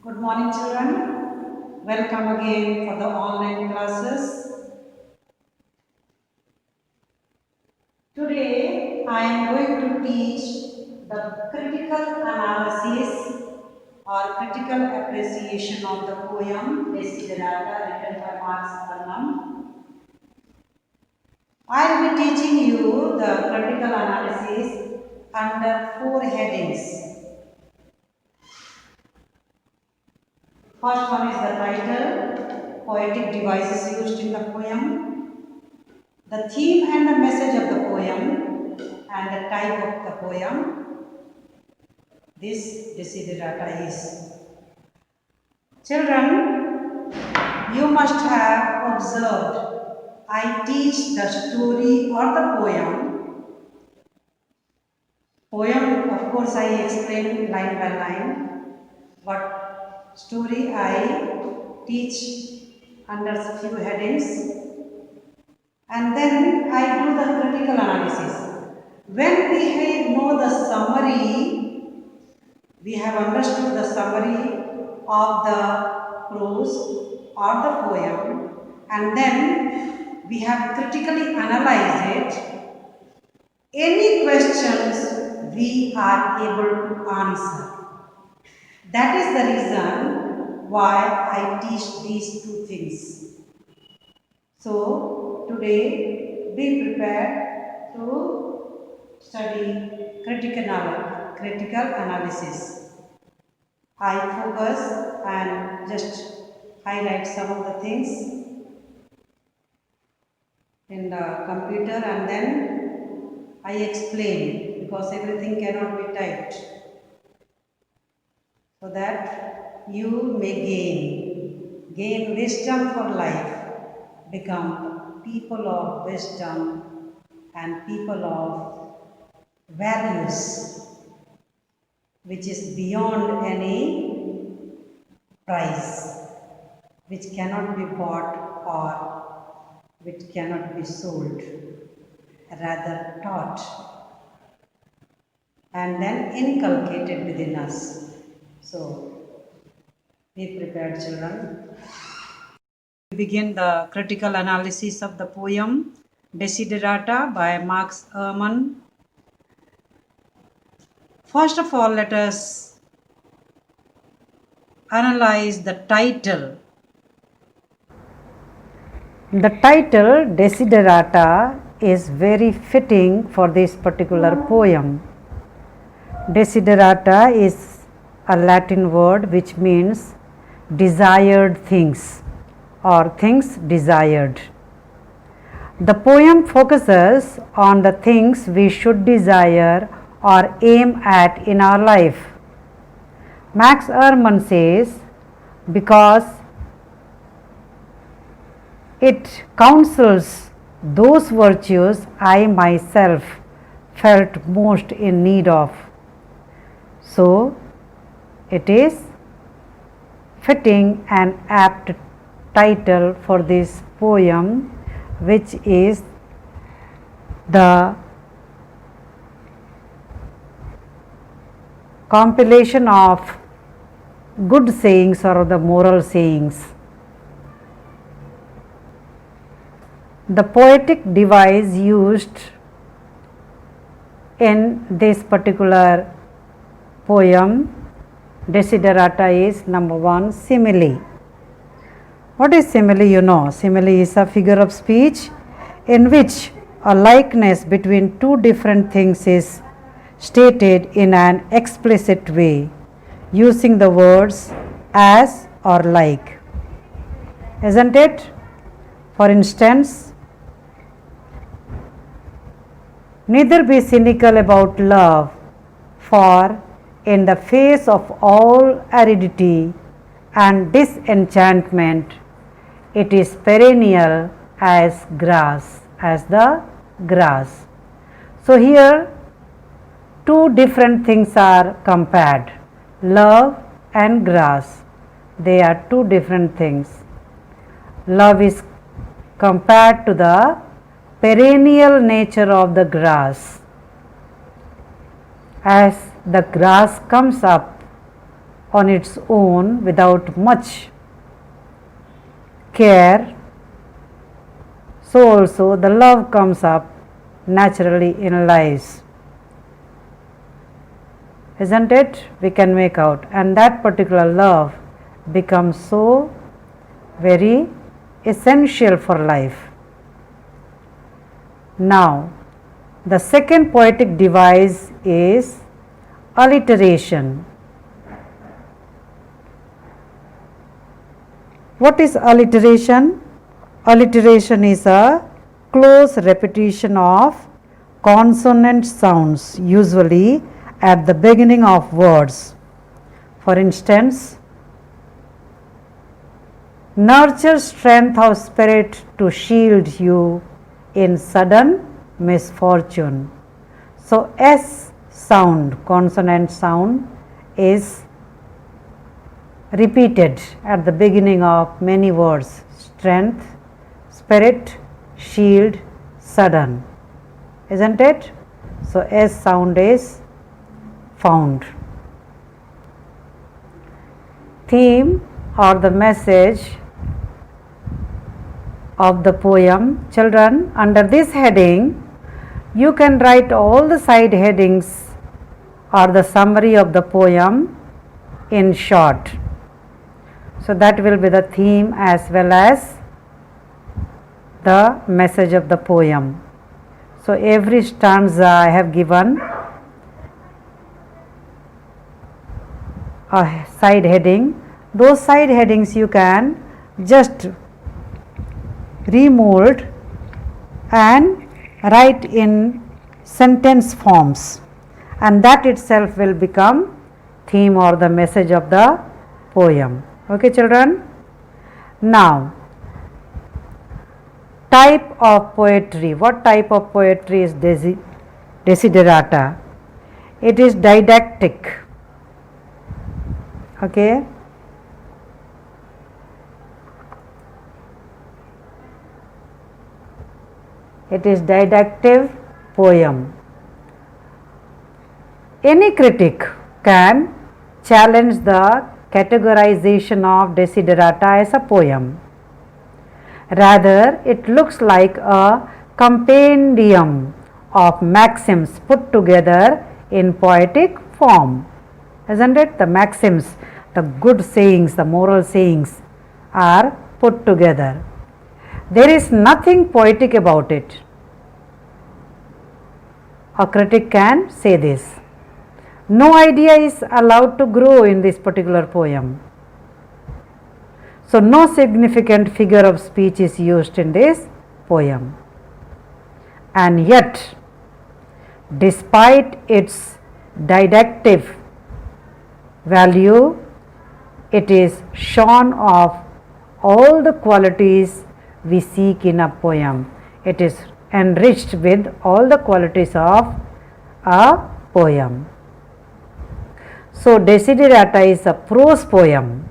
Good morning, children. Welcome again for the online classes. Today, I am going to teach the critical analysis or critical appreciation of the poem Desiderata written by Max Burnham. I will be teaching you the critical analysis under four headings. First one is the title, poetic devices used in the poem, the theme and the message of the poem, and the type of the poem this desiderata is. Children, you must have observed I teach the story or the poem. Poem, of course, I explain line by line, but story I teach under few headings, and then I do the critical analysis. When we know the summary, we have understood the summary of the prose or the poem, and then we have critically analyzed it. Any questions we are able to answer. That is the reason why I teach these two things. So, today be prepared to study critical analysis. I focus and just highlight some of the things in the computer, and then I explain, because everything cannot be typed, so that you may gain wisdom for life, become people of wisdom and people of values, which is beyond any price, which cannot be bought or which cannot be sold, rather taught and then inculcated within us. So, be prepared, children. We begin the critical analysis of the poem Desiderata by Max Ehrmann. First of all, let us analyze the title. The title Desiderata is very fitting for this particular poem. Desiderata is a Latin word which means desired things or things desired. The poem focuses on the things we should desire or aim at in our life. Max Ehrmann says, because it counsels those virtues I myself felt most in need of. So, it is fitting and apt title for this poem, which is the compilation of good sayings or the moral sayings. The poetic device used in this particular poem Desiderata is number one, simile. What is simile? You know, simile is a figure of speech in which a likeness between two different things is stated in an explicit way using the words as or like. Isn't it? For instance, neither be cynical about love, for in the face of all aridity and disenchantment, it is perennial as grass, as the grass. So here two different things are compared, love and grass. They are two different things. Love is compared to the perennial nature of the grass. As the grass comes up on its own without much care, so also the love comes up naturally in lives. Isn't it? We can make out, and that particular love becomes so very essential for life. Now, the second poetic device is alliteration. What is alliteration? Alliteration is a close repetition of consonant sounds, usually at the beginning of words. For instance, nurture strength of spirit to shield you in sudden misfortune. So, S sound, consonant sound, is repeated at the beginning of many words: strength, spirit, shield, sudden. Isn't it? So, S sound is found. Theme or the message of the poem. Children, under this heading, you can write all the side headings or the summary of the poem in short. So, that will be the theme as well as the message of the poem. So, every stanza I have given a side heading. Those side headings you can just remold and write in sentence forms, and that itself will become theme or the message of the poem. Okay, children? Now, type of poetry. What type of poetry is desiderata? It is didactic. Okay. It is didactic poem. Any critic can challenge the categorization of desiderata as a poem. Rather, it looks like a compendium of maxims put together in poetic form. Isn't it? The maxims, the good sayings, the moral sayings are put together. There is nothing poetic about it. A critic can say this. No idea is allowed to grow in this particular poem. So, no significant figure of speech is used in this poem. And yet, despite its didactic value, it is shorn of all the qualities we seek in a poem. It is enriched with all the qualities of a poem. So, Desiderata is a prose poem.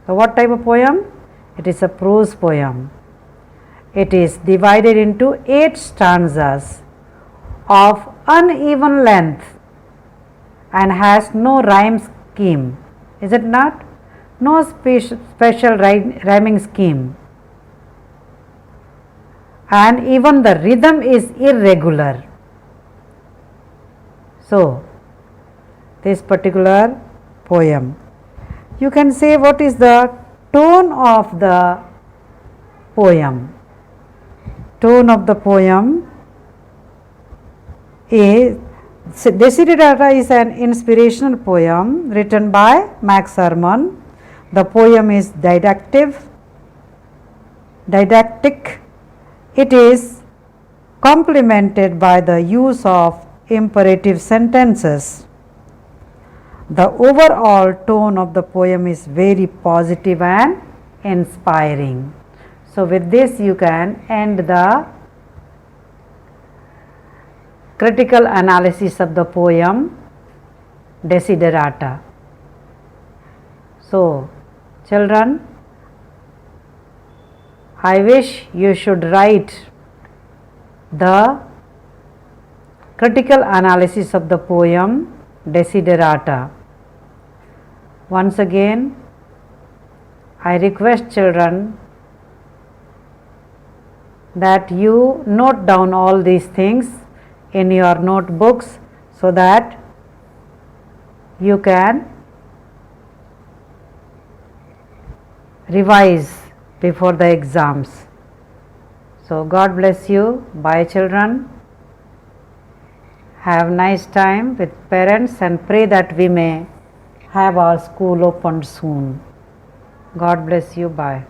So, what type of poem? It is a prose poem. It is divided into 8 stanzas of uneven length and has no rhyme scheme. Is it not? No special rhyming scheme. And even the rhythm is irregular. So, this particular poem, you can say what is the tone of the poem. Tone of the poem is, Desiderata is an inspirational poem written by Max Ehrmann. The poem is didactic. It is complemented by the use of imperative sentences. The overall tone of the poem is very positive and inspiring. So, with this you can end the critical analysis of the poem Desiderata. So, children, I wish you should write the critical analysis of the poem Desiderata. Once again, I request children that you note down all these things in your notebooks so that you can revise before the exams. So God bless you. Bye children. Have nice time with parents and pray that we may have our school opened soon. God bless you. Bye.